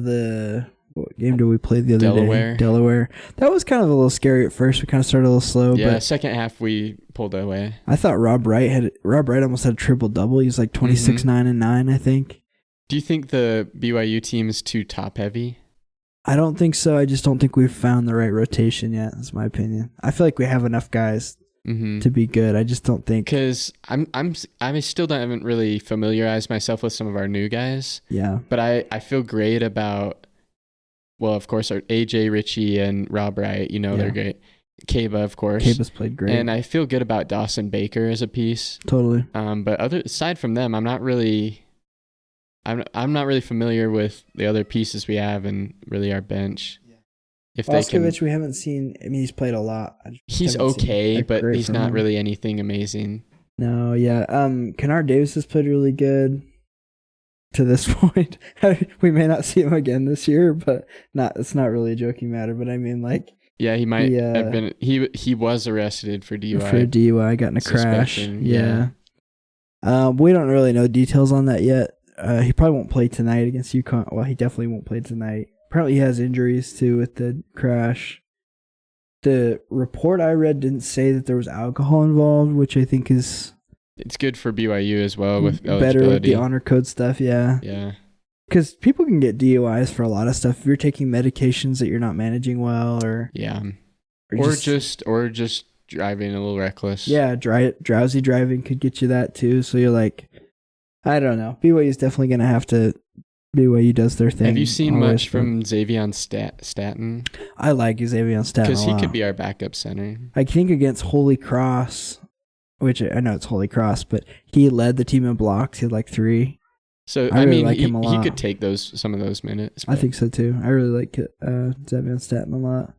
what game did we play the other day? Delaware. That was kind of a little scary at first. We kind of started a little slow. Yeah, but second half we pulled away. I thought Rob Wright almost had a triple-double. He was like 26, 9, and 9, I think. Do you think the BYU team is too top-heavy? I don't think so. I just don't think we've found the right rotation yet. That's my opinion. I feel like we have enough guys to be good. I just don't think because haven't really familiarized myself with some of our new guys. Yeah, but I feel great about. Well, of course, our AJ Ritchie and Rob Wright. They're great. Kaba, of course. Kaba's played great, and I feel good about Dawson Baker as a piece. Totally. But aside from them, I'm not really familiar with the other pieces we have and really our bench. Yeah. If Boscovich, we haven't seen. I mean, he's played a lot. He's okay, but he's not really anything amazing. No, yeah. Kennard Davis has played really good to this point. We may not see him again this year, but it's not really a joking matter. But I mean, like, yeah, he might have been. He was arrested for DUI. For DUI, got in a crash. Yeah. We don't really know details on that yet. He probably won't play tonight against UConn. Well, he definitely won't play tonight. Apparently, he has injuries too with the crash. The report I read didn't say that there was alcohol involved, which I think is. It's good for BYU as well with eligibility. Better with the honor code stuff, yeah. Yeah. Because people can get DUIs for a lot of stuff. If you're taking medications that you're not managing well, or or just driving a little reckless. Yeah, drowsy driving could get you that too. So you're like, I don't know. BYU is definitely going to have to. BYU does their thing. Have you seen much from Xavier Staten? I like Xavier Staten because he could be our backup center. I think against Holy Cross, which I know it's Holy Cross, but he led the team in blocks. He had like 3. So I really like him a lot. He could take some of those minutes. I think so too. I really like Xavier Staten a lot.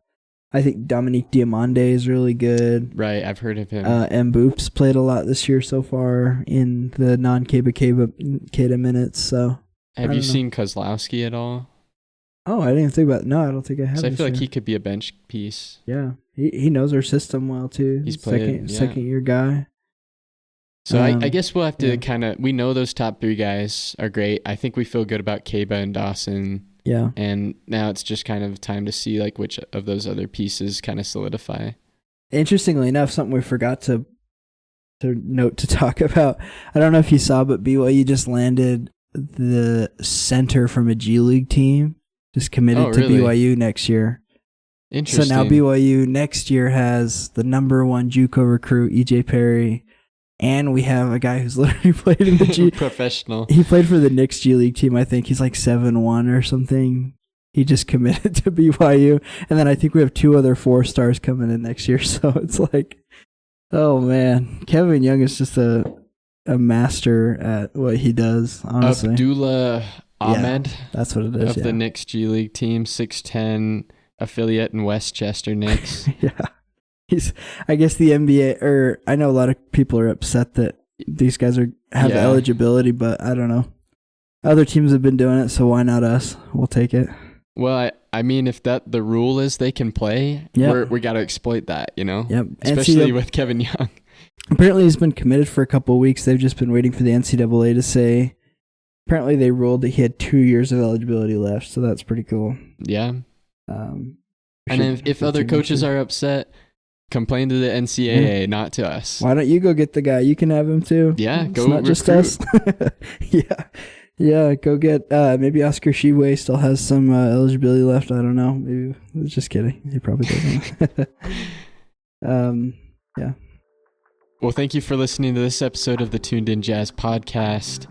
I think Dominique Diamande is really good. Right, I've heard of him. M. Boops played a lot this year so far in the non-Keba minutes. So Have I you don't know. seen Kozlowski at all? Oh, I didn't even think about. No, I don't think I have. So I this feel like year. he could be a bench piece. Yeah, he knows our system well too. He's played, second year guy. So I guess we'll have to yeah. we know those top 3 guys are great. I think we feel good about Kaba and Dawson. Yeah. And now it's just kind of time to see like which of those other pieces kind of solidify. Interestingly enough, something we forgot to note to talk about. I don't know if you saw, but BYU just landed the center from a G League team, just committed to BYU next year. Interesting. So now BYU next year has the number 1 JUCO recruit, EJ Perry, and we have a guy who's literally played in the G professional. He played for the Knicks G League team. I think he's like 7-1 or something. He just committed to BYU, and then I think we have 2 other 4 stars coming in next year. So it's like, oh man, Kevin Young is just a master at what he does. Honestly, Abdullah Ahmed, that's what it is. Of the Knicks G League team, 6'10", affiliate in Westchester Knicks. Yeah, I guess the NBA, or I know a lot of people are upset that these guys have eligibility, but I don't know. Other teams have been doing it, so why not us? We'll take it. Well, I mean, if the rule is they can play, we got to exploit that, you know? Yep. Especially with Kevin Young. Apparently he's been committed for a couple of weeks. They've just been waiting for the NCAA to say. Apparently they ruled that he had 2 years of eligibility left, so that's pretty cool. Yeah. And if other coaches are upset, complain to the NCAA, not to us. Why don't you go get the guy? You can have him too. Yeah, it's not just us. Yeah, go get maybe Oscar Sheway still has some eligibility left. I don't know. Maybe just kidding. He probably doesn't. Yeah. Well, thank you for listening to this episode of the Tuned In Jazz podcast.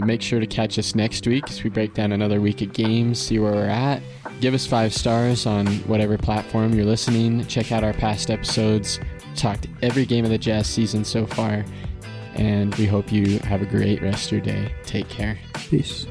Make sure to catch us next week as we break down another week of games, see where we're at. Give us 5 stars on whatever platform you're listening. Check out our past episodes. Talked every game of the Jazz season so far. And we hope you have a great rest of your day. Take care. Peace.